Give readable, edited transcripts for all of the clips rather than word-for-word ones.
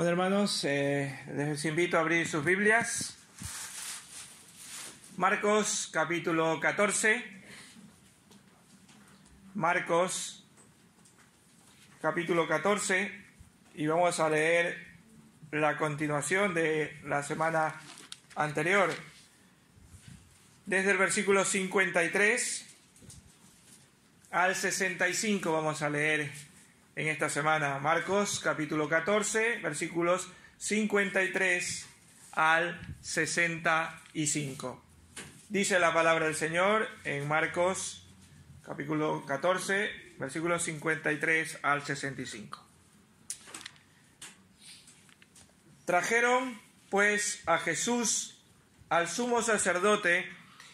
Bueno, hermanos, les invito a abrir sus Biblias. Marcos, capítulo 14. Marcos, capítulo 14. Y vamos a leer la continuación de la semana anterior. Desde el versículo 53 al 65 vamos a leer en esta semana. Marcos capítulo 14, versículos 53 al 65. Dice la palabra del Señor en Marcos capítulo 14, versículos 53 al 65. Trajeron pues a Jesús al sumo sacerdote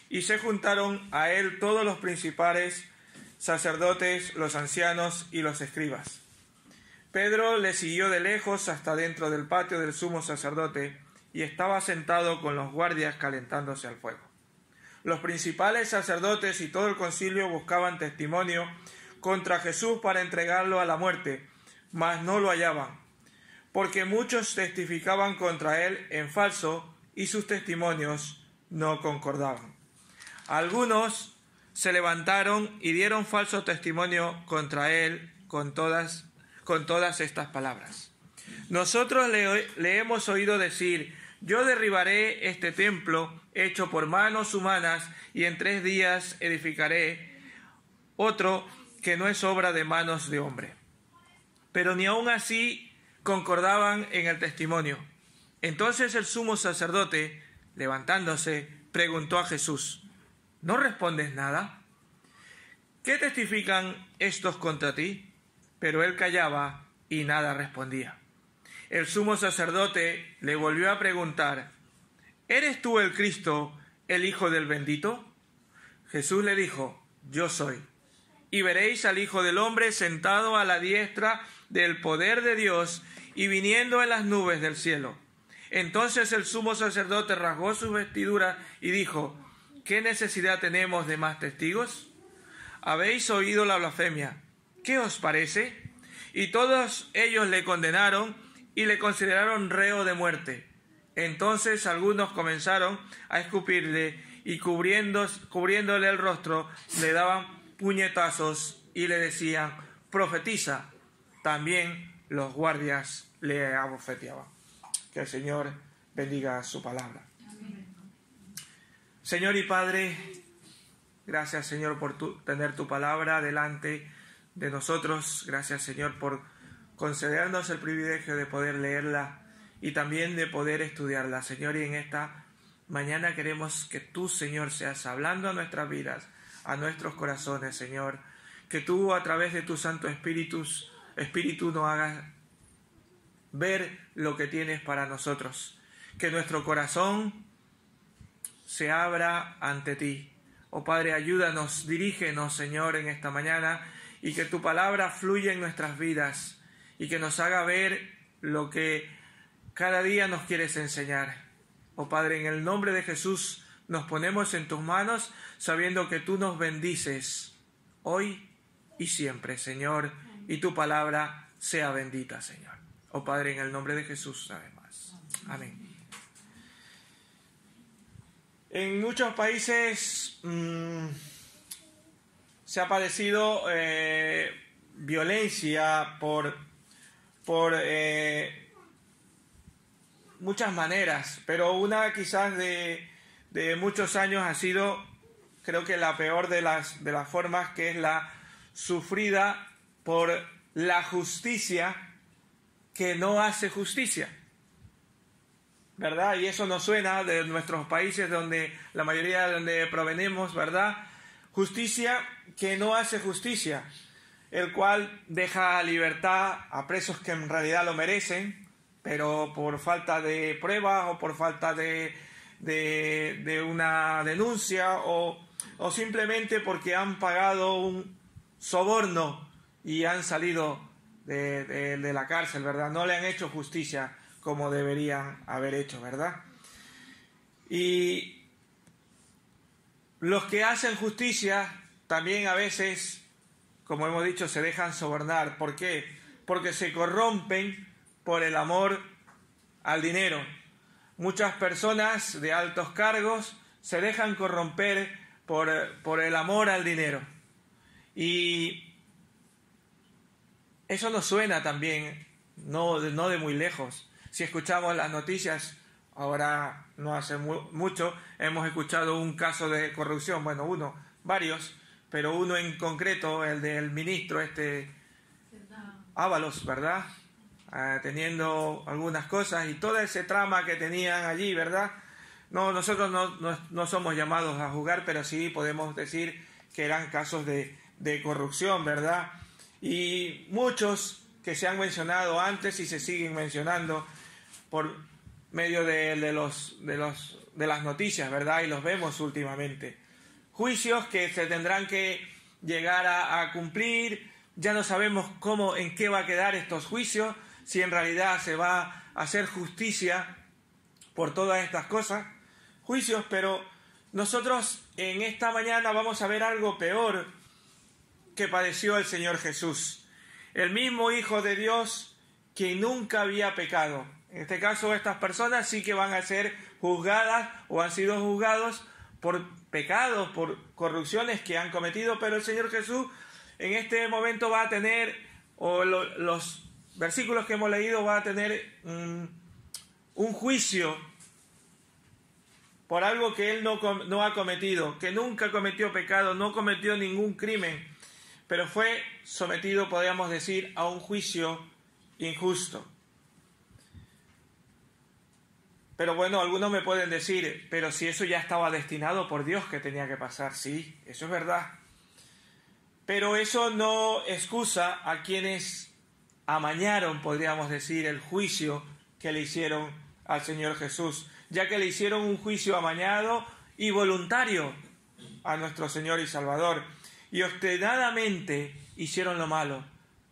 y se juntaron a él todos los principales sacerdotes, los ancianos y los escribas. Pedro le siguió de lejos hasta dentro del patio del sumo sacerdote y estaba sentado con los guardias calentándose al fuego. Los principales sacerdotes y todo el concilio buscaban testimonio contra Jesús para entregarlo a la muerte, mas no lo hallaban, porque muchos testificaban contra él en falso y sus testimonios no concordaban. Algunos se levantaron y dieron falso testimonio contra él con todas estas palabras. Nosotros le hemos oído decir: yo derribaré este templo hecho por manos humanas y en 3 días edificaré otro que no es obra de manos de hombre. Pero ni aun así concordaban en el testimonio. Entonces el sumo sacerdote, levantándose, preguntó a Jesús: ¿no respondes nada? ¿Qué testifican estos contra ti? Pero él callaba y nada respondía. El sumo sacerdote le volvió a preguntar: ¿eres tú el Cristo, el Hijo del Bendito? Jesús le dijo: yo soy. Y veréis al Hijo del Hombre sentado a la diestra del poder de Dios y viniendo en las nubes del cielo. Entonces el sumo sacerdote rasgó sus vestiduras y dijo: ¿qué necesidad tenemos de más testigos? Habéis oído la blasfemia. ¿Qué os parece? Y todos ellos le condenaron y le consideraron reo de muerte. Entonces algunos comenzaron a escupirle y cubriéndole el rostro le daban puñetazos y le decían: profetiza. También los guardias le abofeteaban. Que el Señor bendiga su palabra. Señor y Padre, gracias, Señor, por tener tu palabra delante de nosotros. Gracias, Señor, por concedernos el privilegio de poder leerla y también de poder estudiarla, Señor. Y en esta mañana queremos que tú, Señor, seas hablando a nuestras vidas, a nuestros corazones, Señor. Que tú, a través de tu Santo Espíritu nos hagas ver lo que tienes para nosotros. Que nuestro corazón se abra ante ti. Oh Padre, ayúdanos, dirígenos, Señor, en esta mañana, y que tu palabra fluya en nuestras vidas y que nos haga ver lo que cada día nos quieres enseñar. Oh Padre, en el nombre de Jesús nos ponemos en tus manos, sabiendo que tú nos bendices hoy y siempre, Señor, y tu palabra sea bendita, Señor. Oh Padre, en el nombre de Jesús, además. Amén. En muchos países se ha padecido violencia por muchas maneras, pero una quizás de muchos años ha sido, creo que la peor de las formas, que es la sufrida por la justicia que no hace justicia, ¿verdad? Y eso nos suena de nuestros países, donde la mayoría de donde provenimos, ¿verdad? Justicia que no hace justicia, el cual deja libertad a presos que en realidad lo merecen, pero por falta de pruebas o por falta de una denuncia o simplemente porque han pagado un soborno y han salido de la cárcel, ¿verdad? No le han hecho justicia como deberían haber hecho, ¿verdad? Y los que hacen justicia también a veces, como hemos dicho, se dejan sobornar. ¿Por qué? Porque se corrompen por el amor al dinero. Muchas personas de altos cargos se dejan corromper por el amor al dinero. Y eso nos suena también, no de muy lejos. Si escuchamos las noticias, ahora no hace mucho, hemos escuchado un caso de corrupción, bueno, varios, pero uno en concreto, el del ministro Ábalos, ¿verdad? Teniendo algunas cosas y todo ese trama que tenían allí, ¿verdad? No, nosotros no somos llamados a juzgar, pero sí podemos decir que eran casos de corrupción, ¿verdad? Y muchos que se han mencionado antes y se siguen mencionando por medio de las noticias, ¿verdad? Y los vemos últimamente. Juicios que se tendrán que llegar a cumplir. Ya no sabemos en qué va a quedar estos juicios, si en realidad se va a hacer justicia por todas estas cosas. Juicios, pero nosotros en esta mañana vamos a ver algo peor que padeció el Señor Jesús. El mismo Hijo de Dios que nunca había pecado. En este caso, estas personas sí que van a ser juzgadas o han sido juzgados por pecados, por corrupciones que han cometido, pero el Señor Jesús en este momento va a tener, los versículos que hemos leído, va a tener un juicio por algo que Él no ha cometido, que nunca cometió pecado, no cometió ningún crimen, pero fue sometido, podríamos decir, a un juicio injusto. Pero bueno, algunos me pueden decir, pero si eso ya estaba destinado por Dios que tenía que pasar. Sí, eso es verdad. Pero eso no excusa a quienes amañaron, podríamos decir, el juicio que le hicieron al Señor Jesús, ya que le hicieron un juicio amañado y voluntario a nuestro Señor y Salvador, y obstinadamente hicieron lo malo,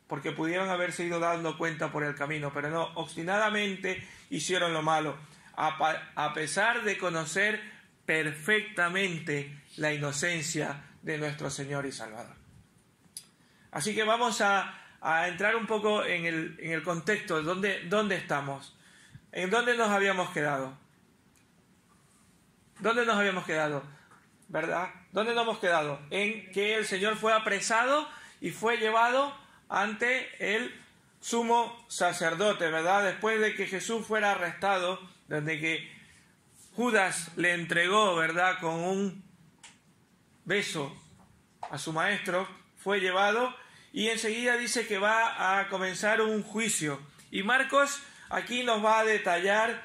porque pudieron haberse ido dando cuenta por el camino, pero no, obstinadamente hicieron lo malo, a pesar de conocer perfectamente la inocencia de nuestro Señor y Salvador. Así que vamos a entrar un poco en el contexto, ¿dónde estamos? ¿En dónde nos habíamos quedado? ¿Dónde nos habíamos quedado? ¿Verdad? ¿Dónde nos hemos quedado? En que el Señor fue apresado y fue llevado ante el sumo sacerdote, ¿verdad? Después de que Jesús fuera arrestado, desde que Judas le entregó, ¿verdad?, con un beso a su maestro, fue llevado y enseguida dice que va a comenzar un juicio. Y Marcos aquí nos va a detallar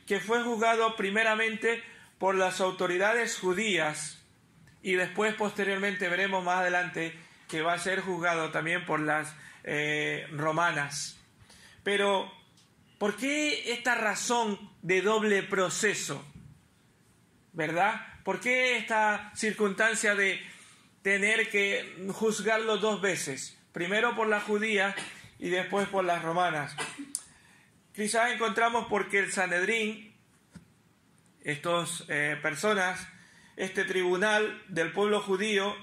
que fue juzgado primeramente por las autoridades judías y después posteriormente veremos más adelante que va a ser juzgado también por las romanas. Pero ¿por qué esta razón de doble proceso? ¿Verdad? ¿Por qué esta circunstancia de tener que juzgarlo dos veces? Primero por las judías y después por las romanas. Quizás encontramos porque el Sanedrín, estas personas, este tribunal del pueblo judío,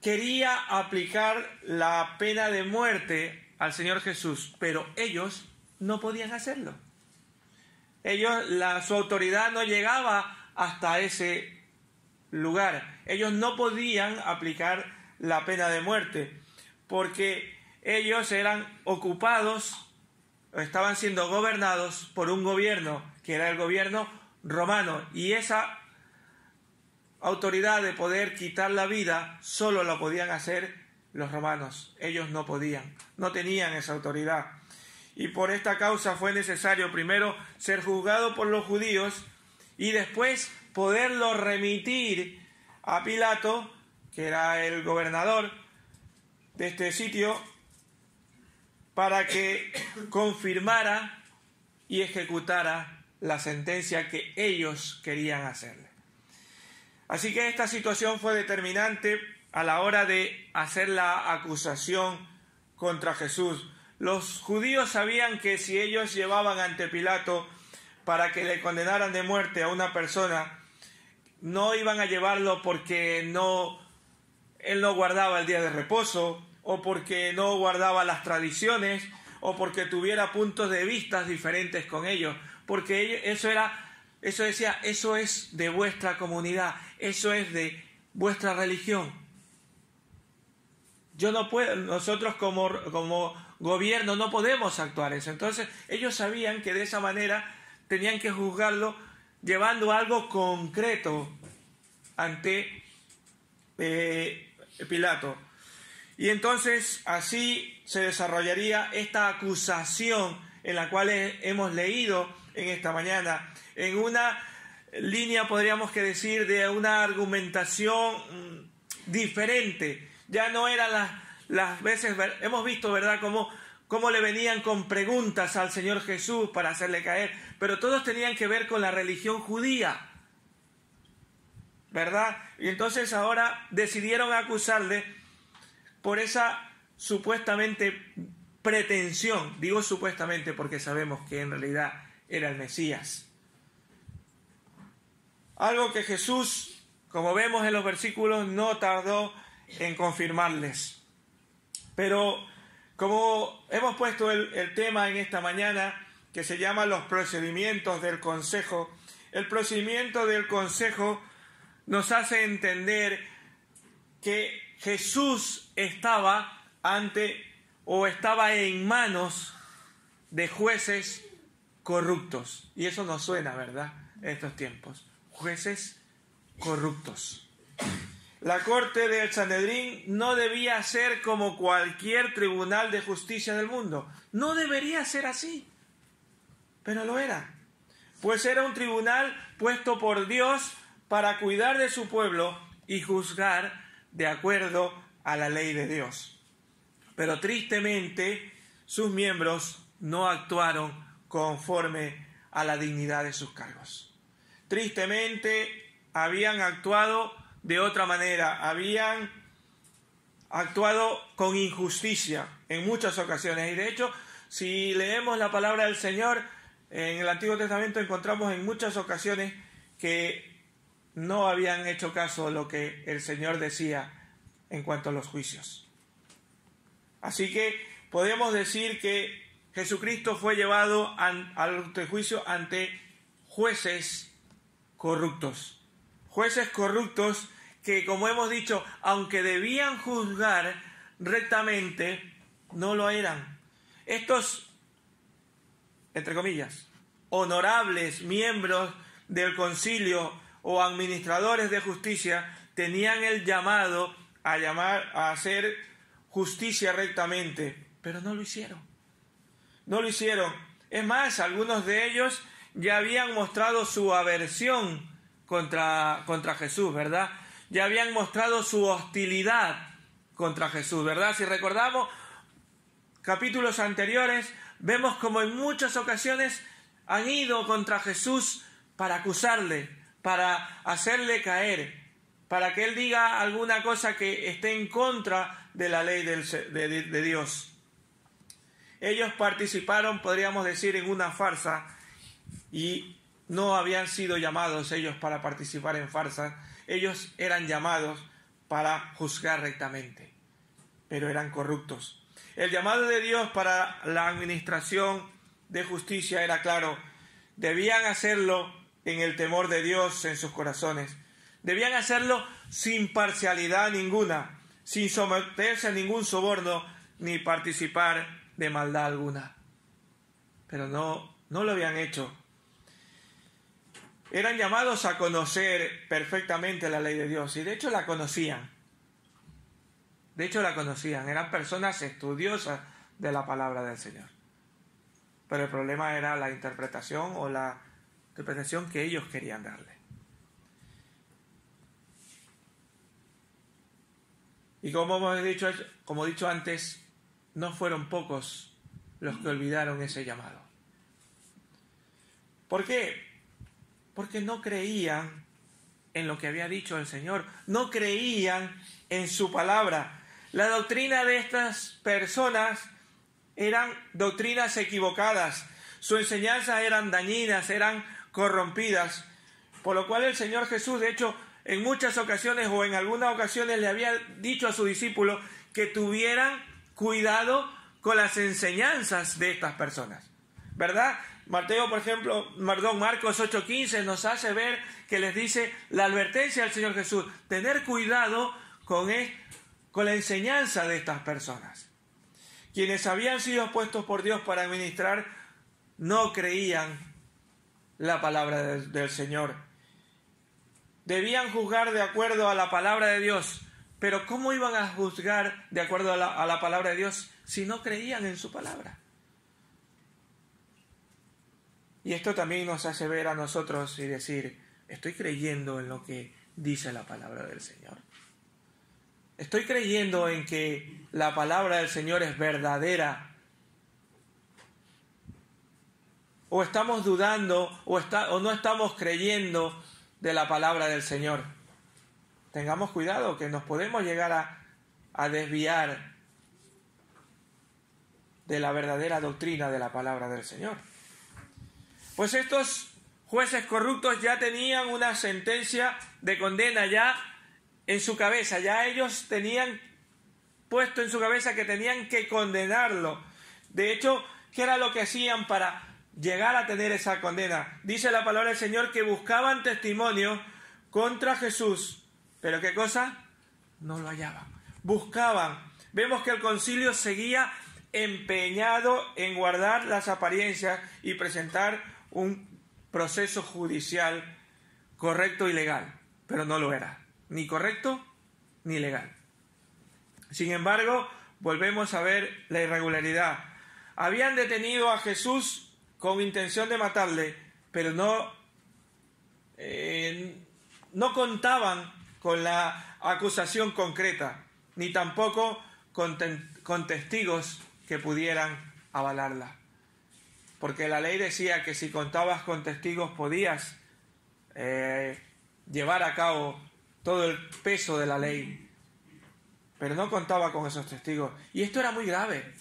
quería aplicar la pena de muerte al Señor Jesús, pero ellos no podían hacerlo. Su autoridad no llegaba hasta ese lugar. Ellos no podían aplicar la pena de muerte, porque ellos eran ocupados, estaban siendo gobernados por un gobierno, que era el gobierno romano, y esa autoridad de poder quitar la vida solo la podían hacer los romanos. Ellos no podían, no tenían esa autoridad. Y por esta causa fue necesario primero ser juzgado por los judíos y después poderlo remitir a Pilato, que era el gobernador de este sitio, para que confirmara y ejecutara la sentencia que ellos querían hacerle. Así que esta situación fue determinante a la hora de hacer la acusación contra Jesús. Los judíos sabían que si ellos llevaban ante Pilato para que le condenaran de muerte a una persona, no iban a llevarlo porque él no guardaba el día de reposo, o porque no guardaba las tradiciones, o porque tuviera puntos de vista diferentes con ellos, porque eso decía, eso es de vuestra comunidad, eso es de vuestra religión. Nosotros como gobierno no podemos actuar eso. Entonces ellos sabían que de esa manera tenían que juzgarlo llevando algo concreto ante Pilato. Y entonces así se desarrollaría esta acusación en la cual hemos leído en esta mañana, en una línea, podríamos que decir, de una argumentación diferente. Ya no eran las veces, hemos visto, ¿verdad?, cómo le venían con preguntas al Señor Jesús para hacerle caer, pero todos tenían que ver con la religión judía, ¿verdad? Y entonces ahora decidieron acusarle por esa supuestamente pretensión. Digo supuestamente porque sabemos que en realidad era el Mesías. Algo que Jesús, como vemos en los versículos, no tardó en confirmarles. Pero como hemos puesto el tema en esta mañana, que se llama los procedimientos del consejo, el procedimiento del consejo nos hace entender que Jesús estaba en manos de jueces corruptos. Y eso nos suena, ¿verdad?, en estos tiempos. Jueces corruptos. La corte del Sanedrín no debía ser como cualquier tribunal de justicia del mundo. No debería ser así, pero lo era. Pues era un tribunal puesto por Dios para cuidar de su pueblo y juzgar de acuerdo a la ley de Dios. Pero tristemente sus miembros no actuaron conforme a la dignidad de sus cargos. Tristemente habían actuado de otra manera, habían actuado con injusticia en muchas ocasiones. Y de hecho, si leemos la palabra del Señor, en el Antiguo Testamento encontramos en muchas ocasiones que no habían hecho caso a lo que el Señor decía en cuanto a los juicios. Así que podemos decir que Jesucristo fue llevado al juicio ante jueces corruptos. Jueces corruptos que, como hemos dicho, aunque debían juzgar rectamente, no lo eran. Estos, entre comillas, honorables miembros del concilio o administradores de justicia tenían el llamado a hacer justicia rectamente, pero no lo hicieron. No lo hicieron. Es más, algunos de ellos ya habían mostrado su aversión contra Jesús, ¿verdad? Ya habían mostrado su hostilidad contra Jesús, ¿verdad? Si recordamos capítulos anteriores, vemos como en muchas ocasiones han ido contra Jesús para acusarle, para hacerle caer, para que él diga alguna cosa que esté en contra de la ley de Dios. Ellos participaron, podríamos decir, en una farsa y no habían sido llamados ellos para participar en farsa. Ellos eran llamados para juzgar rectamente, pero eran corruptos. El llamado de Dios para la administración de justicia era claro. Debían hacerlo en el temor de Dios en sus corazones. Debían hacerlo sin parcialidad ninguna, sin someterse a ningún soborno ni participar de maldad alguna. Pero no lo habían hecho. Eran llamados a conocer perfectamente la ley de Dios y de hecho la conocían. Eran personas estudiosas de la palabra del Señor. Pero el problema era la interpretación o la interpretación que ellos querían darle. Y como he dicho antes, no fueron pocos los que olvidaron ese llamado. ¿Por qué? Porque no creían en lo que había dicho el Señor, no creían en su palabra. La doctrina de estas personas eran doctrinas equivocadas, sus enseñanzas eran dañinas, eran corrompidas, por lo cual el Señor Jesús, de hecho, en muchas ocasiones o en algunas ocasiones le había dicho a sus discípulos que tuvieran cuidado con las enseñanzas de estas personas, ¿verdad? Marcos 8:15 nos hace ver que les dice la advertencia del Señor Jesús, tener cuidado con la enseñanza de estas personas. Quienes habían sido puestos por Dios para administrar no creían la palabra del Señor. Debían juzgar de acuerdo a la palabra de Dios, pero ¿cómo iban a juzgar de acuerdo a la palabra de Dios si no creían en su palabra? Y esto también nos hace ver a nosotros y decir, ¿estoy creyendo en lo que dice la palabra del Señor? ¿Estoy creyendo en que la palabra del Señor es verdadera? ¿O estamos dudando o no estamos creyendo de la palabra del Señor? Tengamos cuidado, que nos podemos llegar a desviar de la verdadera doctrina de la palabra del Señor. Pues estos jueces corruptos ya tenían una sentencia de condena ya en su cabeza, ya ellos tenían puesto en su cabeza que tenían que condenarlo. De hecho, ¿qué era lo que hacían para llegar a tener esa condena? Dice la palabra del Señor que buscaban testimonio contra Jesús, pero ¿qué cosa? No lo hallaban. Buscaban. Vemos que el concilio seguía empeñado en guardar las apariencias y presentar un proceso judicial correcto y legal, pero no lo era, ni correcto ni legal. Sin embargo, volvemos a ver la irregularidad. Habían detenido a Jesús con intención de matarle, pero no contaban con la acusación concreta, ni tampoco con testigos que pudieran avalarla. Porque la ley decía que si contabas con testigos podías llevar a cabo todo el peso de la ley, pero no contaba con esos testigos. Y esto era muy grave.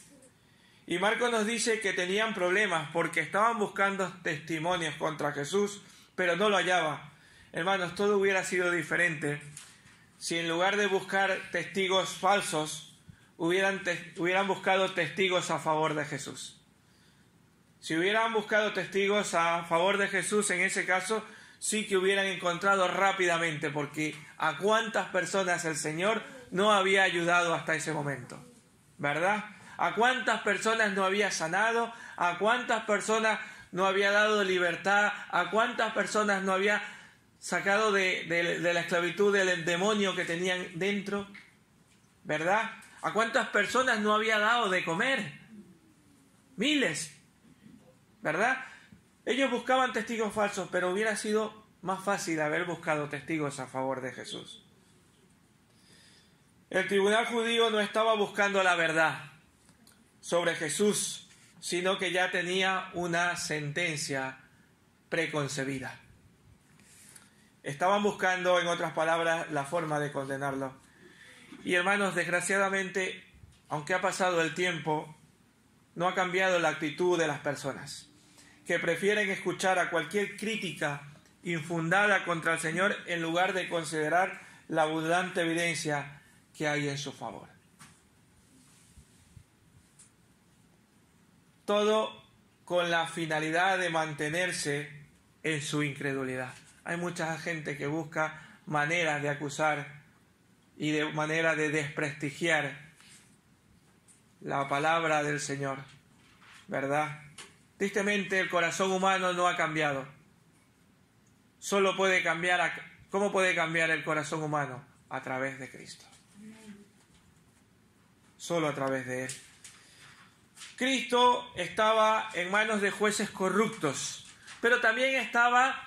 Y Marcos nos dice que tenían problemas porque estaban buscando testimonios contra Jesús, pero no lo hallaban. Hermanos, todo hubiera sido diferente si en lugar de buscar testigos falsos, hubieran buscado testigos a favor de Jesús. Si hubieran buscado testigos a favor de Jesús, en ese caso sí que hubieran encontrado rápidamente, porque a cuántas personas el Señor no había ayudado hasta ese momento, ¿verdad? A cuántas personas no había sanado, a cuántas personas no había dado libertad, a cuántas personas no había sacado de la esclavitud del demonio que tenían dentro, ¿verdad? A cuántas personas no había dado de comer, miles, ¿verdad? Ellos buscaban testigos falsos, pero hubiera sido más fácil haber buscado testigos a favor de Jesús. El tribunal judío no estaba buscando la verdad sobre Jesús, sino que ya tenía una sentencia preconcebida. Estaban buscando, en otras palabras, la forma de condenarlo. Y hermanos, desgraciadamente, aunque ha pasado el tiempo, no ha cambiado la actitud de las personas, que prefieren escuchar a cualquier crítica infundada contra el Señor en lugar de considerar la abundante evidencia que hay en su favor. Todo con la finalidad de mantenerse en su incredulidad. Hay mucha gente que busca maneras de acusar y de manera de desprestigiar la palabra del Señor, ¿verdad? Tristemente el corazón humano no ha cambiado. Solo puede cambiar. ¿Cómo puede cambiar el corazón humano? A través de Cristo. Solo a través de Él. Cristo estaba en manos de jueces corruptos, pero también estaba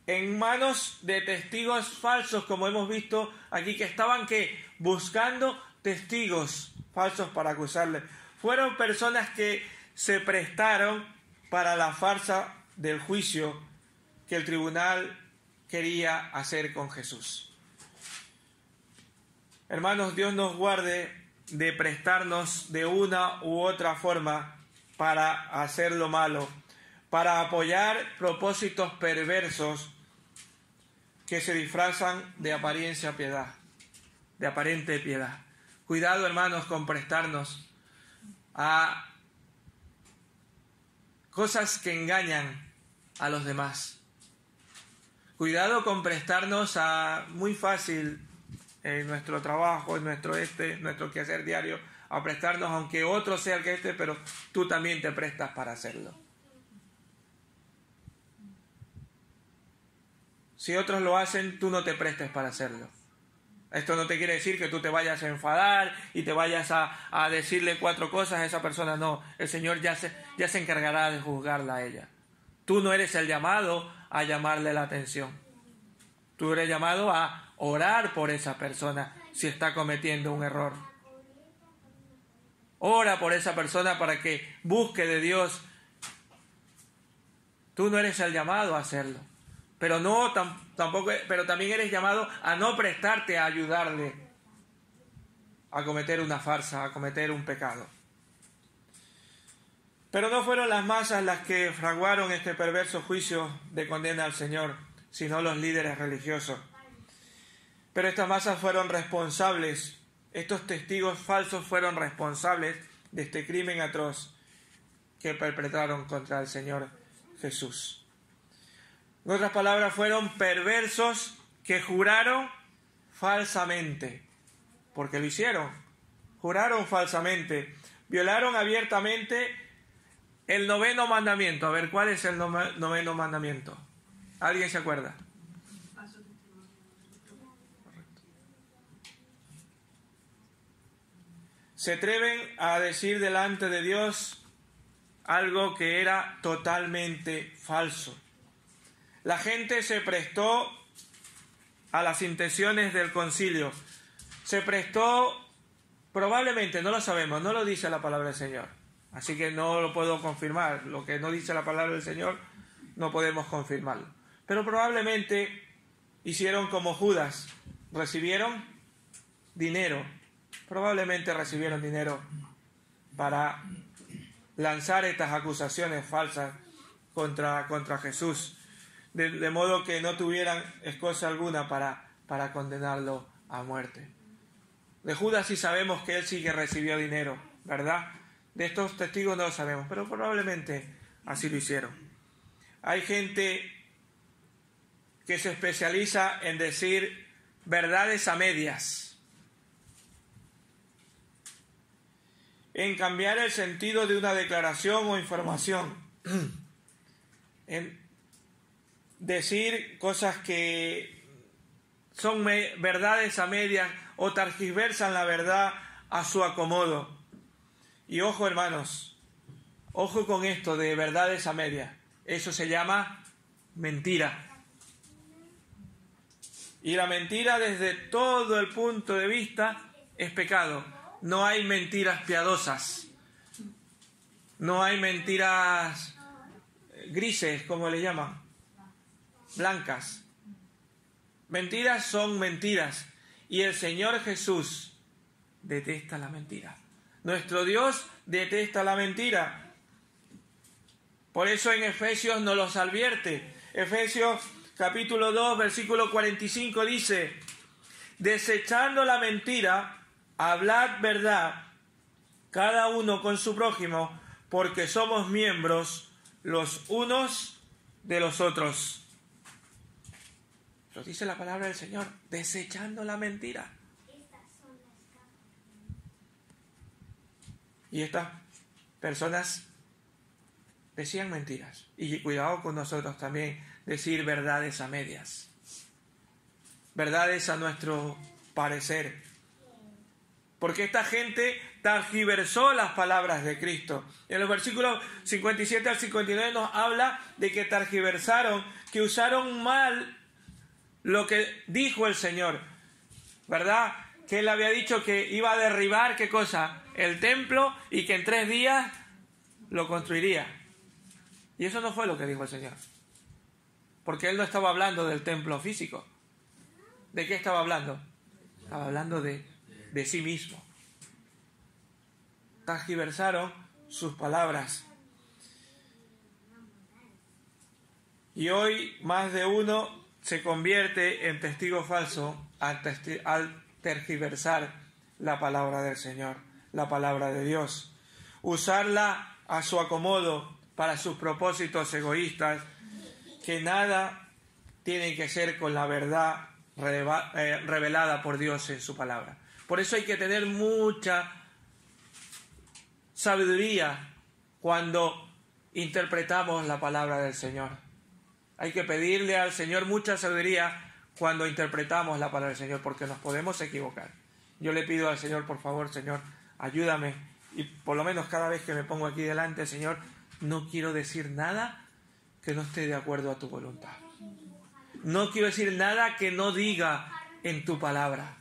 en manos de testigos falsos, como hemos visto aquí, que estaban buscando testigos falsos para acusarle. Fueron personas que se prestaron para la farsa del juicio que el tribunal quería hacer con Jesús. Hermanos, Dios nos guarde de prestarnos de una u otra forma para hacer lo malo, para apoyar propósitos perversos que se disfrazan de aparente piedad. Cuidado, hermanos, con prestarnos a cosas que engañan a los demás. Cuidado con prestarnos a muy fácil en nuestro trabajo, en nuestro quehacer diario, a prestarnos, aunque otro sea el que esté, pero tú también te prestas para hacerlo. Si otros lo hacen, tú no te prestes para hacerlo. Esto no te quiere decir que tú te vayas a enfadar y te vayas a decirle 4 cosas a esa persona. No, el Señor ya se encargará de juzgarla a ella. Tú no eres el llamado a llamarle la atención. Tú eres llamado a orar por esa persona si está cometiendo un error. Ora por esa persona para que busque de Dios. Tú no eres el llamado a hacerlo. Pero pero también eres llamado a no prestarte a ayudarle a cometer una farsa, a cometer un pecado. Pero no fueron las masas las que fraguaron este perverso juicio de condena al Señor, sino los líderes religiosos. Pero estas masas fueron responsables, estos testigos falsos fueron responsables de este crimen atroz que perpetraron contra el Señor Jesús. En otras palabras, fueron perversos que juraron falsamente, porque lo hicieron, juraron falsamente, violaron abiertamente el 9º mandamiento. A ver, ¿cuál es el 9º mandamiento? ¿Alguien se acuerda? Se atreven a decir delante de Dios algo que era totalmente falso. La gente se prestó a las intenciones del concilio. Se prestó, probablemente, no lo sabemos, no lo dice la palabra del Señor. Así que no lo puedo confirmar. Lo que no dice la palabra del Señor, no podemos confirmarlo. Pero probablemente hicieron como Judas. Recibieron dinero. Probablemente recibieron dinero para lanzar estas acusaciones falsas contra Jesús. De modo que no tuvieran excusa alguna para condenarlo a muerte. De Judas sí sabemos que él sí que recibió dinero, ¿verdad? De estos testigos no lo sabemos, pero probablemente así lo hicieron. Hay gente que se especializa en decir verdades a medias, en cambiar el sentido de una declaración o información, en decir cosas que son verdades a medias o tergiversan la verdad a su acomodo. Y ojo, hermanos, ojo con esto de verdades a medias. Eso se llama mentira. Y la mentira, desde todo el punto de vista, es pecado. No hay mentiras piadosas. No hay mentiras grises, como le llaman, blancas. Mentiras son mentiras. Y el Señor Jesús detesta la mentira. Nuestro Dios detesta la mentira. Por eso en Efesios nos los advierte. Efesios capítulo 2, versículo 45 dice: desechando la mentira, hablad verdad, cada uno con su prójimo, porque somos miembros los unos de los otros. Lo dice la palabra del Señor, desechando la mentira. Y estas personas decían mentiras. Y cuidado con nosotros también decir verdades a medias. Verdades a nuestro parecer. Porque esta gente tergiversó las palabras de Cristo. En los versículos 57 al 59 nos habla de que tergiversaron, que usaron mal lo que dijo el Señor, ¿verdad? Que Él había dicho que iba a derribar, ¿qué cosa? El templo, y que en 3 días lo construiría. Y eso no fue lo que dijo el Señor. Porque Él no estaba hablando del templo físico. ¿De qué estaba hablando? Estaba hablando de sí mismo. Tergiversaron sus palabras. Y hoy más de uno se convierte en testigo falso al tergiversar la palabra del Señor, la palabra de Dios. usarla a su acomodo para sus propósitos egoístas, que nada tiene que ser con la verdad revelada por Dios en su palabra. Por eso hay que tener mucha sabiduría cuando interpretamos la palabra del Señor. Hay que pedirle al Señor mucha sabiduría cuando interpretamos la palabra del Señor, porque nos podemos equivocar. Yo le pido al Señor, por favor, Señor, ayúdame, y por lo menos cada vez que me pongo aquí delante, Señor, no quiero decir nada que no esté de acuerdo a tu voluntad. No quiero decir nada que no diga en tu palabra.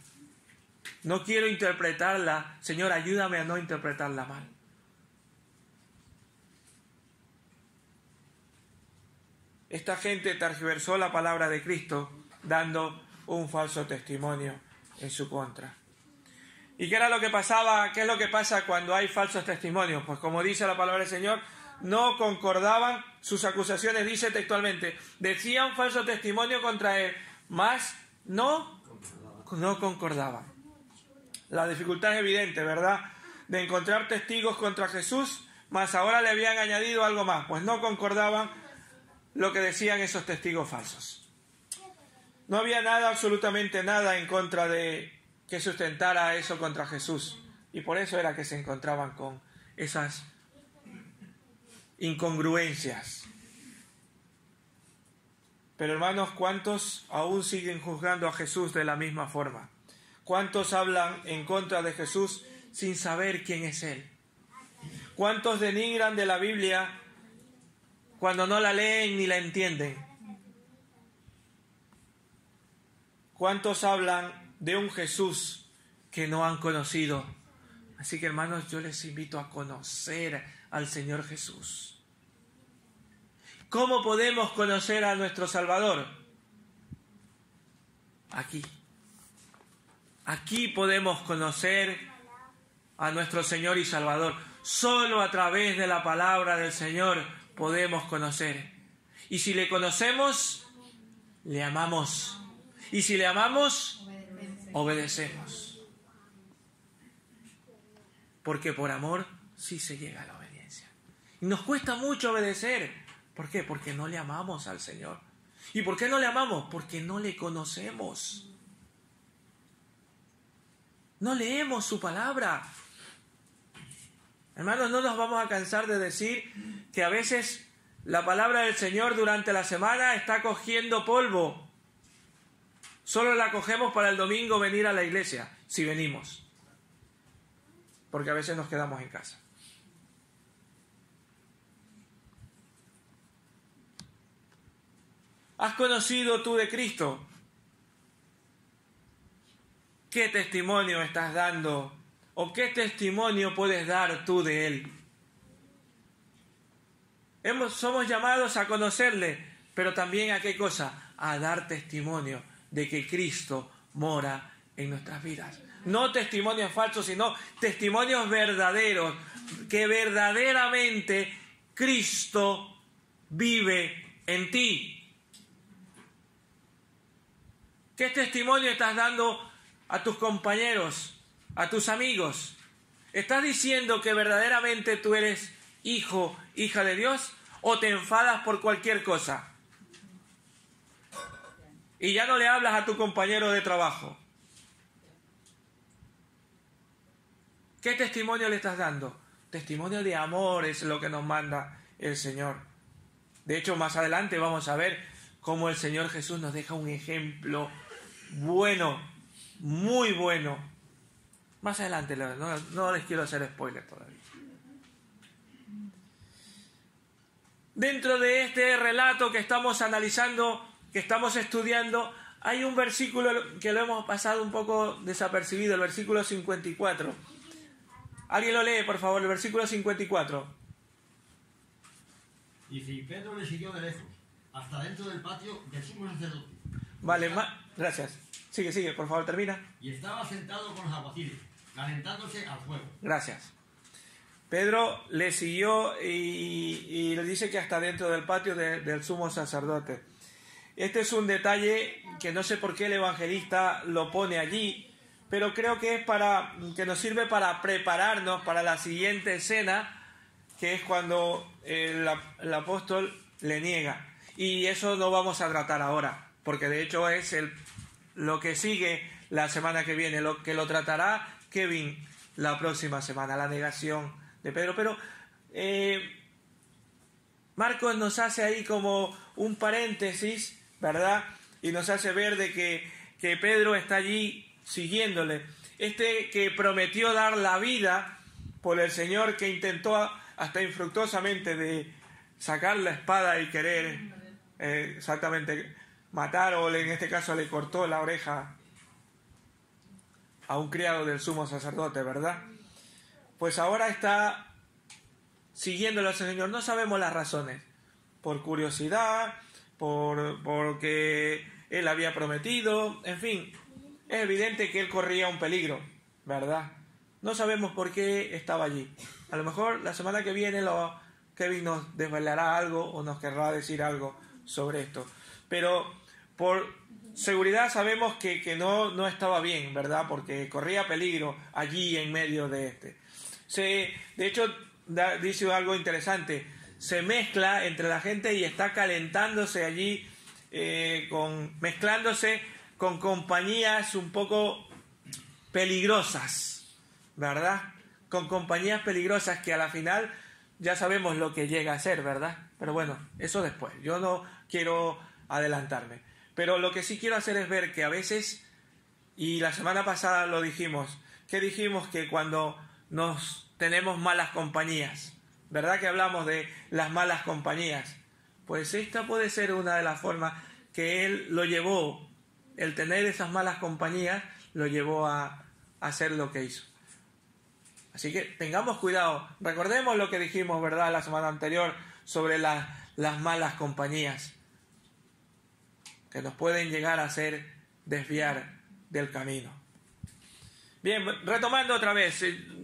No quiero interpretarla. Señor, ayúdame a no interpretarla mal. Esta gente tergiversó la palabra de Cristo dando un falso testimonio en su contra. ¿Y qué era lo que pasaba? ¿Qué es lo que pasa cuando hay falsos testimonios? Pues como dice la palabra del Señor, no concordaban sus acusaciones, dice textualmente, decían falso testimonio contra él, mas no concordaban. La dificultad es evidente, ¿verdad?, de encontrar testigos contra Jesús, mas ahora le habían añadido algo más, pues no concordaban lo que decían esos testigos falsos. No había nada, absolutamente nada en contra de que sustentara eso contra Jesús, y por eso era que se encontraban con esas incongruencias. Pero hermanos, ¿cuántos aún siguen juzgando a Jesús de la misma forma? ¿Cuántos hablan en contra de Jesús sin saber quién es Él? ¿Cuántos denigran de la Biblia cuando no la leen ni la entienden? ¿Cuántos hablan de un Jesús que no han conocido? Así que hermanos, yo les invito a conocer al Señor Jesús. ¿Cómo podemos conocer a nuestro Salvador? Aquí. Aquí podemos conocer a nuestro Señor y Salvador. Solo a través de la palabra del Señor podemos conocer. Y si le conocemos, le amamos. Y si le amamos, obedecemos. Porque por amor sí se llega a la obediencia. Y nos cuesta mucho obedecer. ¿Por qué? Porque no le amamos al Señor. ¿Y por qué no le amamos? Porque no le conocemos. No leemos su palabra. Hermanos, no nos vamos a cansar de decir que a veces la palabra del Señor durante la semana está cogiendo polvo. Solo la cogemos para el domingo venir a la iglesia, si venimos. Porque a veces nos quedamos en casa. ¿Has conocido tú de Cristo? ¿Qué testimonio estás dando? ¿O qué testimonio puedes dar tú de Él? Somos llamados a conocerle, pero también ¿a qué cosa? A dar testimonio de que Cristo mora en nuestras vidas. No testimonios falsos, sino testimonios verdaderos, que verdaderamente Cristo vive en ti. ¿Qué testimonio estás dando a tus compañeros, a tus amigos? ¿Estás diciendo que verdaderamente tú eres hijo, hija de Dios? ¿O te enfadas por cualquier cosa? Y ya no le hablas a tu compañero de trabajo. ¿Qué testimonio le estás dando? Testimonio de amor es lo que nos manda el Señor. De hecho, más adelante vamos a ver cómo el Señor Jesús nos deja un ejemplo bueno, muy bueno. Más adelante, no les quiero hacer spoiler todavía. Dentro de este relato que estamos analizando, que estamos estudiando, hay un versículo que lo hemos pasado un poco desapercibido, el versículo 54. ¿Alguien lo lee, por favor, el versículo 54? Y si Pedro le siguió de lejos, hasta dentro del patio del sumo sacerdote. Vale, gracias. Sigue, por favor, termina. Y estaba sentado con los alguaciles, calentándose al fuego. Gracias. Pedro le siguió y le dice que hasta dentro del patio del sumo sacerdote. Este es un detalle que no sé por qué el evangelista lo pone allí, pero creo que es que nos sirve para prepararnos para la siguiente escena, que es cuando el apóstol le niega. Y eso no vamos a tratar ahora, porque de hecho es lo que sigue la semana que viene, lo que lo tratará Kevin la próxima semana, la negación de Pedro. Pero Marcos nos hace ahí como un paréntesis, ¿verdad? Y nos hace ver de que Pedro está allí siguiéndole. Que prometió dar la vida por el Señor, que intentó hasta infructuosamente de sacar la espada y querer exactamente matar, o en este caso le cortó la oreja a un criado del sumo sacerdote, ¿verdad? Pues ahora está siguiéndolo al Señor. No sabemos las razones, por curiosidad, porque él había prometido, en fin, es evidente que él corría un peligro, ¿verdad? No sabemos por qué estaba allí. A lo mejor la semana que viene Kevin nos desvelará algo o nos querrá decir algo sobre esto. Pero por seguridad sabemos que no estaba bien, ¿verdad? Porque corría peligro allí en medio de de hecho, dice algo interesante. Se mezcla entre la gente y está calentándose allí, mezclándose con compañías un poco peligrosas, ¿verdad? Con compañías peligrosas que a la final ya sabemos lo que llega a ser, ¿verdad? Pero bueno, eso después. Yo no quiero adelantarme. Pero lo que sí quiero hacer es ver que a veces, y la semana pasada lo dijimos, que cuando tenemos malas compañías, ¿verdad? Que hablamos de las malas compañías. Pues esta puede ser una de las formas que él lo llevó, el tener esas malas compañías, lo llevó a hacer lo que hizo. Así que tengamos cuidado. Recordemos lo que dijimos, ¿verdad?, la semana anterior sobre las malas compañías que nos pueden llegar a hacer desviar del camino. Bien, retomando otra vez,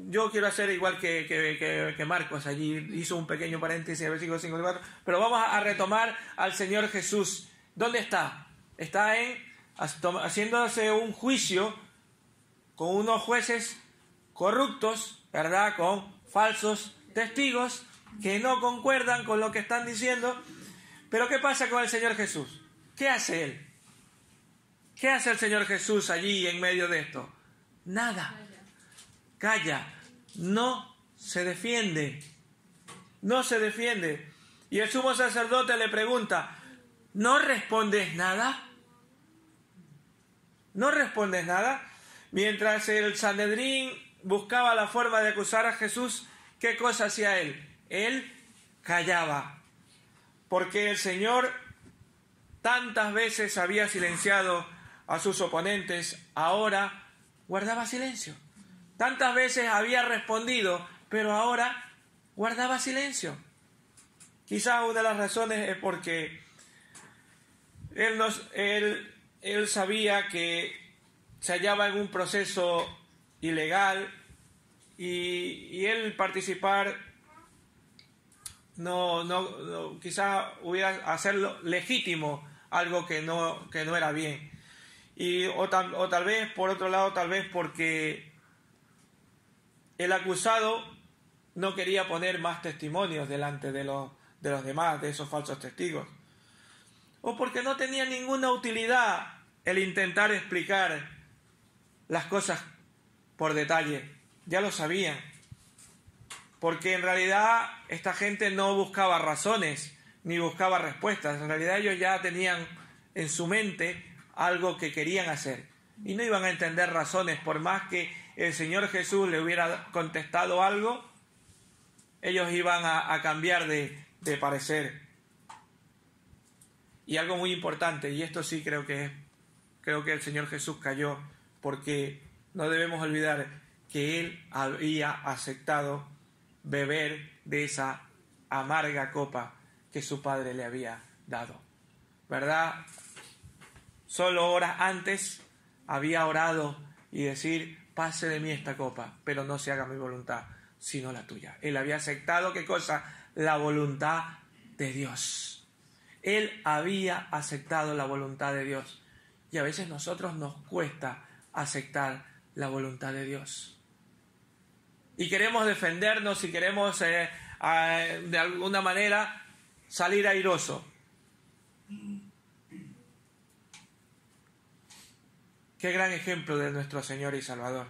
yo quiero hacer igual que Marcos, allí hizo un pequeño paréntesis en el versículo 54, pero vamos a retomar al Señor Jesús. ¿Dónde está? Está haciéndose un juicio con unos jueces corruptos, ¿verdad?, con falsos testigos que no concuerdan con lo que están diciendo. Pero ¿qué pasa con el Señor Jesús? ¿Qué hace Él? ¿Qué hace el Señor Jesús allí en medio de esto? Nada. Calla. No se defiende. No se defiende. Y el sumo sacerdote le pregunta, ¿no respondes nada? ¿No respondes nada? Mientras el Sanedrín buscaba la forma de acusar a Jesús, ¿qué cosa hacía él? Él callaba. Porque el Señor tantas veces había silenciado a sus oponentes, ahora guardaba silencio. Tantas veces había respondido, pero ahora guardaba silencio. Quizás una de las razones es porque él sabía que se hallaba en un proceso ilegal y él participar quizás hubiera hacerlo legítimo, algo que no era bien. O tal vez, por otro lado, tal vez porque el acusado no quería poner más testimonios delante de los demás, de esos falsos testigos. O porque no tenía ninguna utilidad el intentar explicar las cosas por detalle. Ya lo sabían. Porque en realidad esta gente no buscaba razones ni buscaba respuestas. En realidad ellos ya tenían en su mente algo que querían hacer. Y no iban a entender razones. Por más que el Señor Jesús le hubiera contestado algo, ellos iban a cambiar de parecer. Y algo muy importante, y esto sí creo que el Señor Jesús cayó, porque no debemos olvidar que Él había aceptado beber de esa amarga copa que su Padre le había dado, ¿verdad? Solo horas antes había orado y decir, pase de mí esta copa, pero no se haga mi voluntad, sino la tuya. Él había aceptado, ¿qué cosa? La voluntad de Dios. Él había aceptado la voluntad de Dios. Y a veces nosotros nos cuesta aceptar la voluntad de Dios. Y queremos defendernos y queremos de alguna manera salir airoso. Qué gran ejemplo de nuestro Señor y Salvador.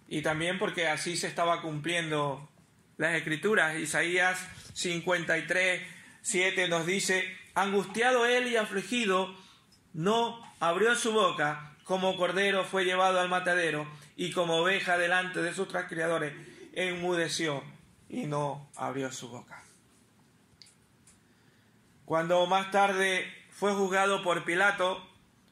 Y también porque así se estaba cumpliendo las Escrituras. Isaías 53:7 nos dice: angustiado él y afligido, no abrió su boca, como cordero fue llevado al matadero, y como oveja delante de sus criadores, enmudeció y no abrió su boca. Cuando más tarde fue juzgado por Pilato,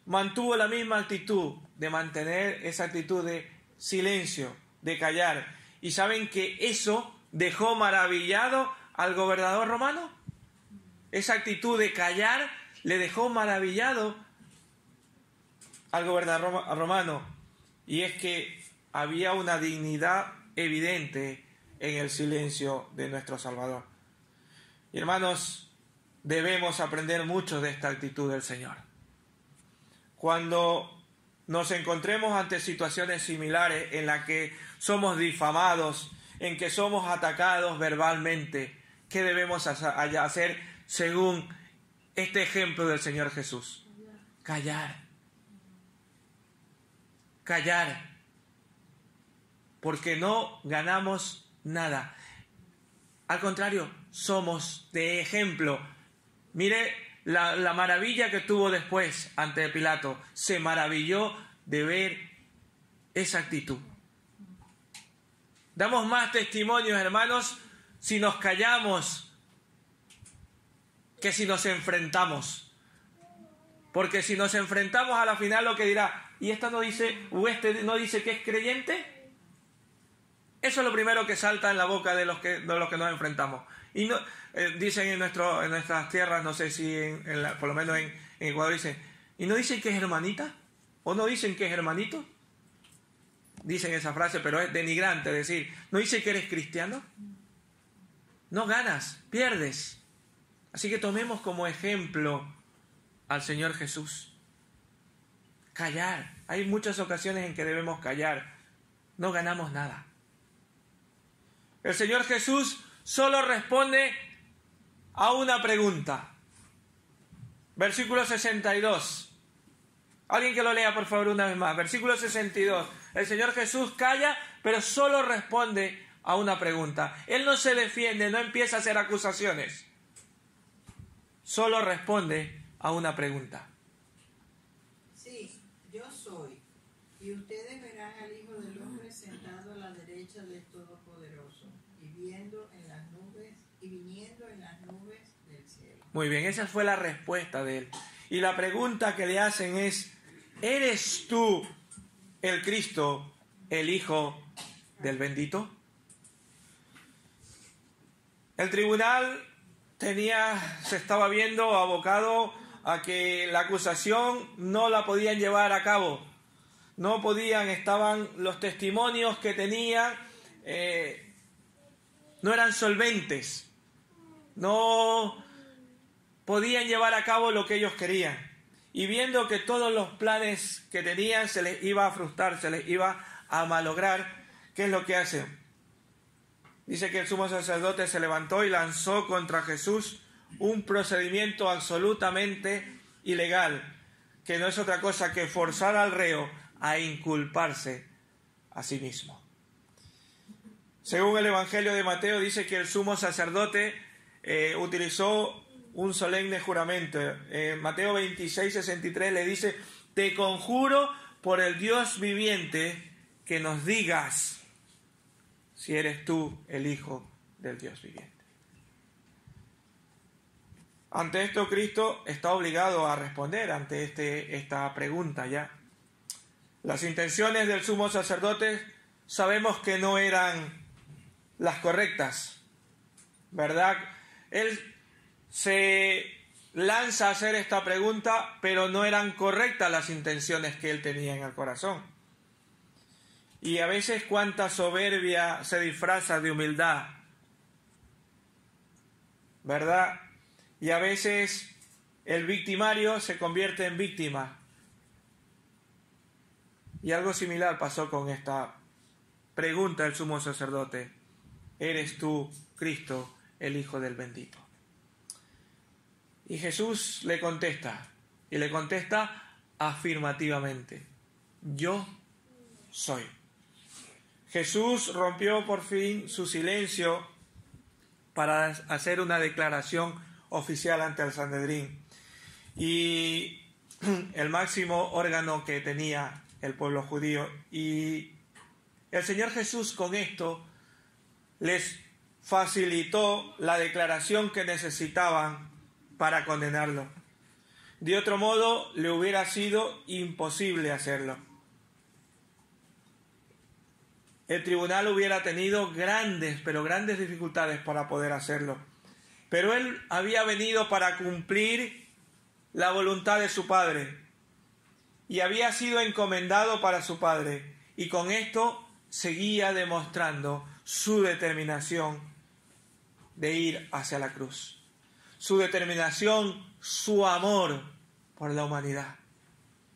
mantuvo la misma actitud de mantener esa actitud de silencio, de callar. ¿Y saben que eso dejó maravillado al gobernador romano? Esa actitud de callar le dejó maravillado al gobernador romano. Y es que había una dignidad evidente en el silencio de nuestro Salvador. Y hermanos, debemos aprender mucho de esta actitud del Señor. Cuando nos encontremos ante situaciones similares en las que somos difamados, en que somos atacados verbalmente, ¿qué debemos hacer según este ejemplo del Señor Jesús? Callar. Callar. Porque no ganamos nada. Al contrario, somos de ejemplo. Mire la maravilla que tuvo después ante Pilato. Se maravilló de ver esa actitud. Damos más testimonios, hermanos, si nos callamos que si nos enfrentamos. Porque si nos enfrentamos, a la final lo que dirá: ¿y esta no dice, o este no dice que es creyente? Eso es lo primero que salta en la boca de los que nos enfrentamos. Y no, dicen en nuestras tierras, no sé si por lo menos en Ecuador, dicen: ¿y no dicen que es hermanita? ¿O no dicen que es hermanito? Dicen esa frase, pero es denigrante decir: ¿no dice que eres cristiano? No ganas, pierdes. Así que tomemos como ejemplo al Señor Jesús. Callar. Hay muchas ocasiones en que debemos callar. No ganamos nada. El Señor Jesús solo responde a una pregunta. Versículo 62. Alguien que lo lea, por favor, una vez más. Versículo 62. El Señor Jesús calla, pero solo responde a una pregunta. Él no se defiende, no empieza a hacer acusaciones. Solo responde a una pregunta. Sí, yo soy. Y ustedes verán al Hijo del Hombre sentado a la derecha del Todopoderoso, y viniendo en las nubes del cielo. Muy bien, esa fue la respuesta de él. Y la pregunta que le hacen es: ¿eres tú el Cristo, el Hijo del Bendito? El tribunal se estaba viendo abocado a que la acusación no la podían llevar a cabo. No podían, estaban los testimonios que tenían, no eran solventes. No podían llevar a cabo lo que ellos querían. Y viendo que todos los planes que tenían se les iba a frustrar, se les iba a malograr, ¿qué es lo que hacen? Dice que el sumo sacerdote se levantó y lanzó contra Jesús un procedimiento absolutamente ilegal, que no es otra cosa que forzar al reo a inculparse a sí mismo. Según el Evangelio de Mateo, dice que el sumo sacerdote utilizó un solemne juramento. Mateo 26:63 le dice: te conjuro por el Dios viviente que nos digas si eres tú el Hijo del Dios viviente. Ante esto, Cristo está obligado a responder ante esta pregunta ya. Las intenciones del sumo sacerdote sabemos que no eran las correctas, ¿verdad? Él se lanza a hacer esta pregunta, pero no eran correctas las intenciones que él tenía en el corazón. Y a veces cuánta soberbia se disfraza de humildad, ¿verdad? Y a veces el victimario se convierte en víctima. Y algo similar pasó con esta pregunta del sumo sacerdote: ¿eres tú, Cristo, el Hijo del bendito? Y Jesús le contesta, y le contesta afirmativamente: yo soy. Jesús rompió por fin su silencio para hacer una declaración oficial ante el Sanedrín. Y el máximo órgano que tenía el pueblo judío. Y el Señor Jesús con esto les facilitó la declaración que necesitaban para condenarlo. De otro modo, le hubiera sido imposible hacerlo. El tribunal hubiera tenido grandes, pero grandes dificultades para poder hacerlo. Pero él había venido para cumplir la voluntad de su Padre y había sido encomendado para su Padre, y con esto seguía demostrando su determinación de ir hacia la cruz, su determinación, su amor por la humanidad,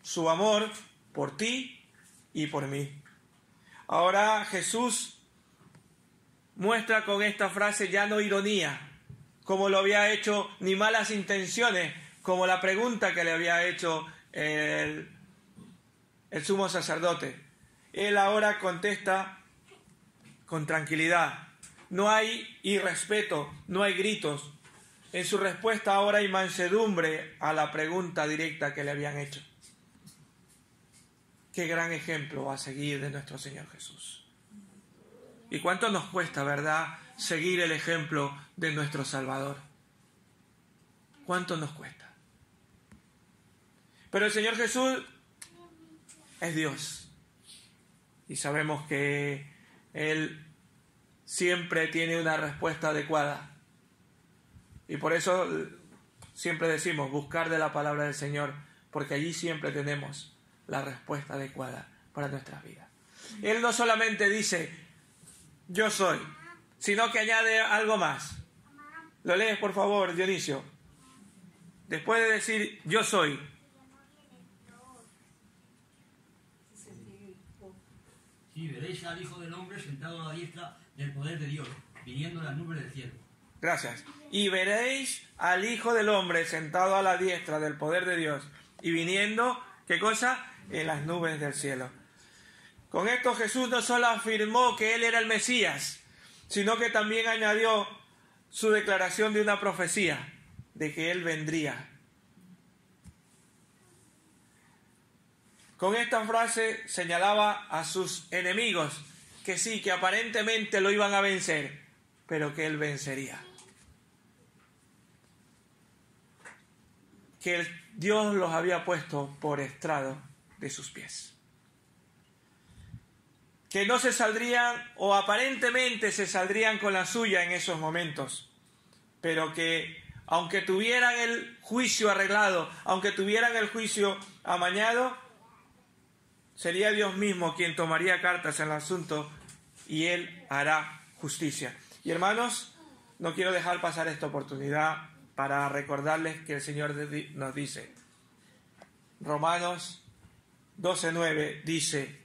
su amor por ti y por mí. Ahora Jesús muestra con esta frase ya no ironía, como lo había hecho, ni malas intenciones, como la pregunta que le había hecho el sumo sacerdote. Él ahora contesta con tranquilidad. No hay irrespeto, no hay gritos. En su respuesta ahora hay mansedumbre a la pregunta directa que le habían hecho. Qué gran ejemplo a seguir de nuestro Señor Jesús. ¿Y cuánto nos cuesta, verdad, seguir el ejemplo de nuestro Salvador? ¿Cuánto nos cuesta? Pero el Señor Jesús es Dios. Y sabemos que Él siempre tiene una respuesta adecuada. Y por eso siempre decimos, buscar de la palabra del Señor, porque allí siempre tenemos la respuesta adecuada para nuestras vidas. Él no solamente dice, yo soy, sino que añade algo más. Lo lees, por favor, Dionisio. Después de decir, yo soy. Sí, veréis al Hijo del Hombre sentado a la diestra del poder de Dios, viniendo en las nubes del cielo. Gracias. Y veréis al Hijo del Hombre sentado a la diestra del poder de Dios y viniendo, ¿qué cosa? En las nubes del cielo. Con esto Jesús no solo afirmó que Él era el Mesías, sino que también añadió su declaración de una profecía, de que Él vendría. Con esta frase señalaba a sus enemigos que sí, que aparentemente lo iban a vencer, pero que Él vencería. Que Dios los había puesto por estrado de sus pies. Que no se saldrían, o aparentemente se saldrían con la suya en esos momentos, pero que aunque tuvieran el juicio arreglado, aunque tuvieran el juicio amañado, sería Dios mismo quien tomaría cartas en el asunto y Él hará justicia. Y hermanos, no quiero dejar pasar esta oportunidad para recordarles que el Señor nos dice, Romanos 12:9 dice,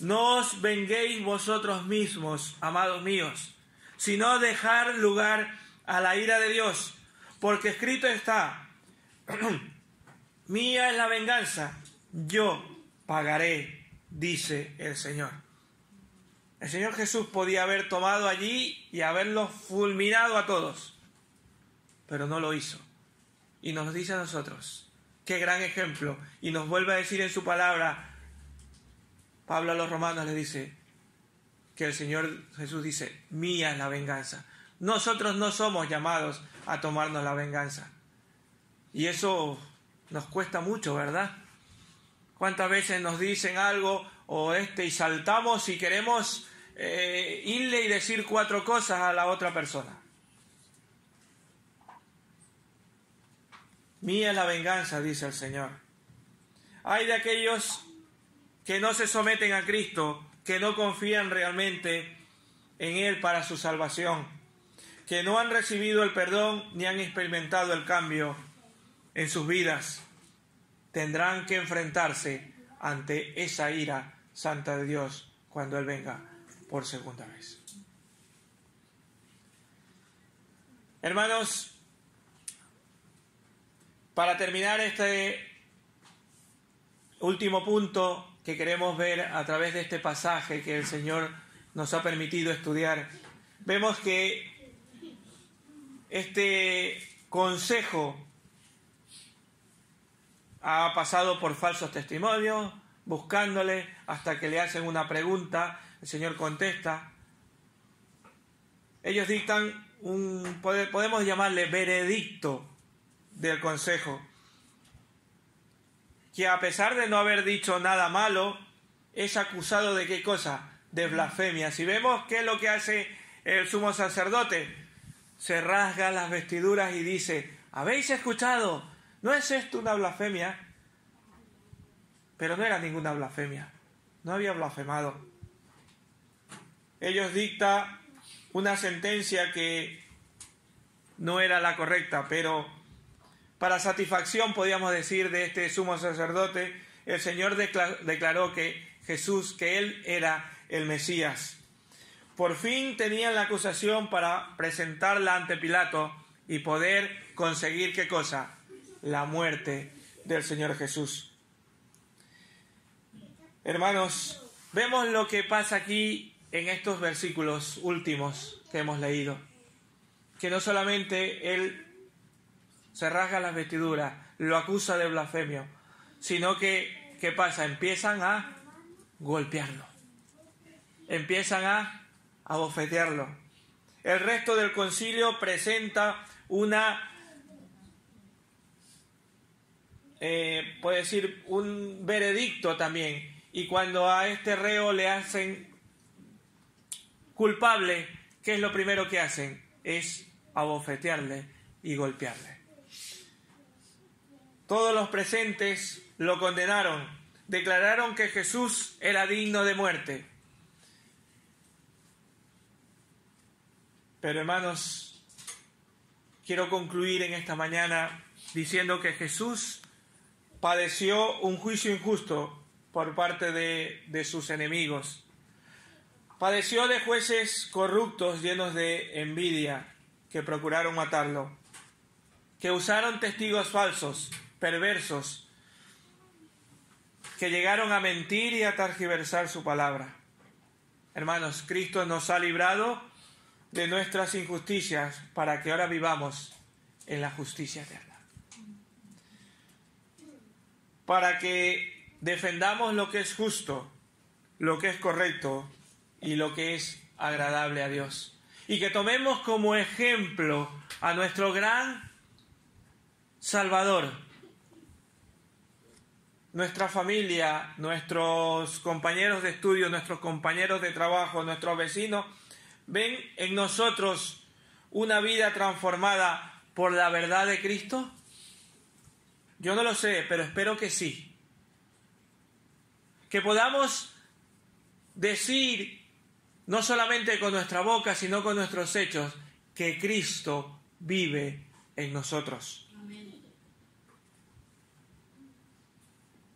no os venguéis vosotros mismos, amados míos, sino dejar lugar a la ira de Dios, porque escrito está, mía es la venganza, yo pagaré, dice el Señor. El Señor Jesús podía haber tomado allí y haberlos fulminado a todos, pero no lo hizo. Y nos dice a nosotros, qué gran ejemplo, y nos vuelve a decir en su palabra, Pablo a los romanos le dice, que el Señor Jesús dice, mía es la venganza. Nosotros no somos llamados a tomarnos la venganza. Y eso nos cuesta mucho, ¿verdad? ¿Cuántas veces nos dicen algo y saltamos y queremos irle y decir 4 cosas a la otra persona? Mía es la venganza, dice el Señor. Hay de aquellos que no se someten a Cristo, que no confían realmente en Él para su salvación, que no han recibido el perdón ni han experimentado el cambio en sus vidas. Tendrán que enfrentarse ante esa ira santa de Dios cuando Él venga por segunda vez. Hermanos, para terminar este último punto que queremos ver a través de este pasaje que el Señor nos ha permitido estudiar, vemos que este consejo ha pasado por falsos testimonios, buscándole hasta que le hacen una pregunta, el Señor contesta. Ellos dictan podemos llamarle veredicto del consejo, que a pesar de no haber dicho nada malo, es acusado de ¿qué cosa? De blasfemia. Si vemos qué es lo que hace el sumo sacerdote, se rasga las vestiduras y dice: ¿habéis escuchado? ¿No es esto una blasfemia? Pero no era ninguna blasfemia, no había blasfemado. Ellos dictan una sentencia que no era la correcta, pero para satisfacción, podríamos decir, de este sumo sacerdote, el Señor declaró que Jesús, que Él era el Mesías. Por fin tenían la acusación para presentarla ante Pilato y poder conseguir ¿qué cosa? La muerte del Señor Jesús. Hermanos, vemos lo que pasa aquí en estos versículos últimos que hemos leído. Que no solamente Él se rasga las vestiduras, lo acusa de blasfemia, sino que, ¿qué pasa? Empiezan a golpearlo, empiezan a abofetearlo. El resto del concilio presenta puede decir, un veredicto también, y cuando a este reo le hacen culpable, ¿qué es lo primero que hacen? Es abofetearle y golpearle. Todos los presentes lo condenaron, declararon que Jesús era digno de muerte. Pero hermanos, quiero concluir en esta mañana diciendo que Jesús padeció un juicio injusto por parte de sus enemigos. Padeció de jueces corruptos llenos de envidia que procuraron matarlo, que usaron testigos falsos, perversos, que llegaron a mentir y a tergiversar su palabra. Hermanos, Cristo nos ha librado de nuestras injusticias para que ahora vivamos en la justicia eterna. Para que defendamos lo que es justo, lo que es correcto y lo que es agradable a Dios. Y que tomemos como ejemplo a nuestro gran Salvador. Nuestra familia, nuestros compañeros de estudio, nuestros compañeros de trabajo, nuestros vecinos, ven en nosotros una vida transformada por la verdad de Cristo. Yo no lo sé, pero espero que sí. Que podamos decir, no solamente con nuestra boca, sino con nuestros hechos, que Cristo vive en nosotros. Amén.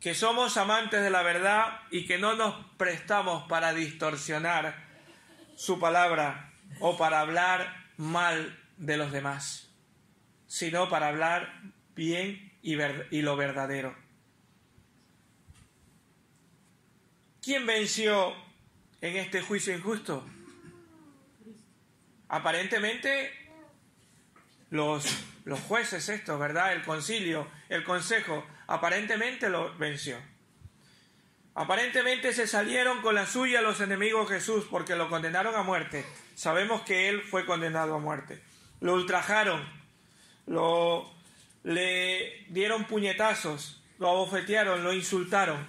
Que somos amantes de la verdad y que no nos prestamos para distorsionar su palabra o para hablar mal de los demás, sino para hablar bien y lo verdadero. ¿Quién venció en este juicio injusto? Aparentemente los jueces estos, ¿verdad? El concilio, el consejo, aparentemente lo venció. Aparentemente se salieron con la suya los enemigos de Jesús porque lo condenaron a muerte. Sabemos que él fue condenado a muerte. Lo ultrajaron, le dieron puñetazos, lo abofetearon, lo insultaron.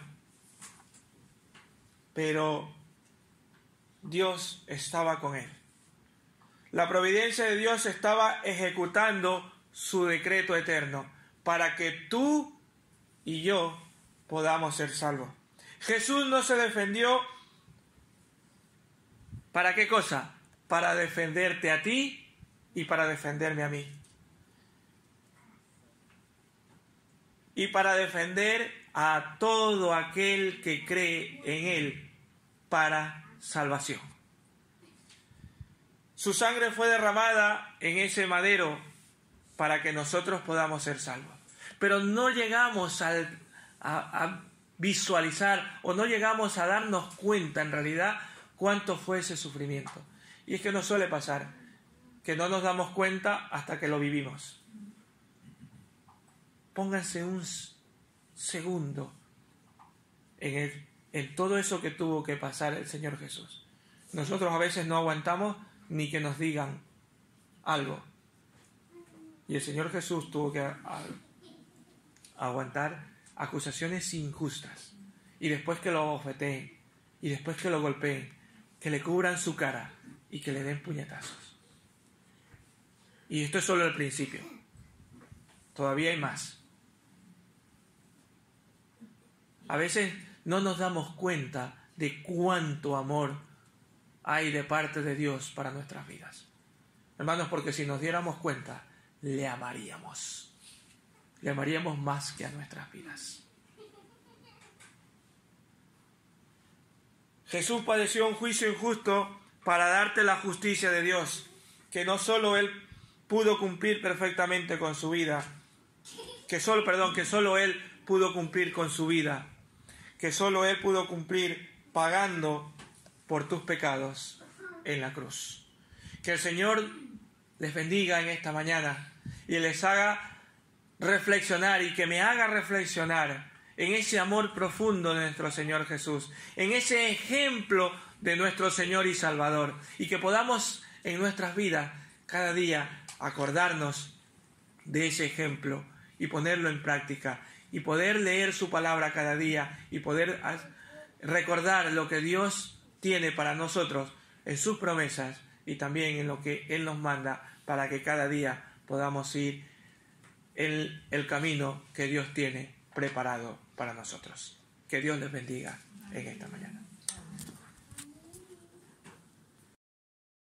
Pero Dios estaba con él. La providencia de Dios estaba ejecutando su decreto eterno para que tú y yo podamos ser salvos. Jesús no se defendió. ¿Para qué cosa? Para defenderte a ti y para defenderme a mí. Y para defender a todo aquel que cree en Él para salvación. Su sangre fue derramada en ese madero para que nosotros podamos ser salvos. Pero no llegamos a visualizar o no llegamos a darnos cuenta en realidad cuánto fue ese sufrimiento. Y es que nos suele pasar que no nos damos cuenta hasta que lo vivimos. Pónganse un segundo en todo eso que tuvo que pasar el Señor Jesús. Nosotros a veces no aguantamos ni que nos digan algo. Y el Señor Jesús tuvo que aguantar acusaciones injustas. Y después que lo bofeteen, y después que lo golpeen, que le cubran su cara y que le den puñetazos. Y esto es solo el principio. Todavía hay más. A veces no nos damos cuenta de cuánto amor hay de parte de Dios para nuestras vidas. Hermanos, porque si nos diéramos cuenta, le amaríamos. Le amaríamos más que a nuestras vidas. Jesús padeció un juicio injusto para darte la justicia de Dios, que no solo Él pudo cumplir perfectamente con su vida, que solo Él pudo cumplir con su vida, que solo Él pudo cumplir pagando por tus pecados en la cruz. Que el Señor les bendiga en esta mañana y les haga reflexionar y que me haga reflexionar en ese amor profundo de nuestro Señor Jesús, en ese ejemplo de nuestro Señor y Salvador, y que podamos en nuestras vidas cada día acordarnos de ese ejemplo y ponerlo en práctica y poder leer su palabra cada día y poder recordar lo que Dios tiene para nosotros en sus promesas y también en lo que Él nos manda para que cada día podamos ir en el camino que Dios tiene preparado para nosotros. Que Dios les bendiga en esta mañana.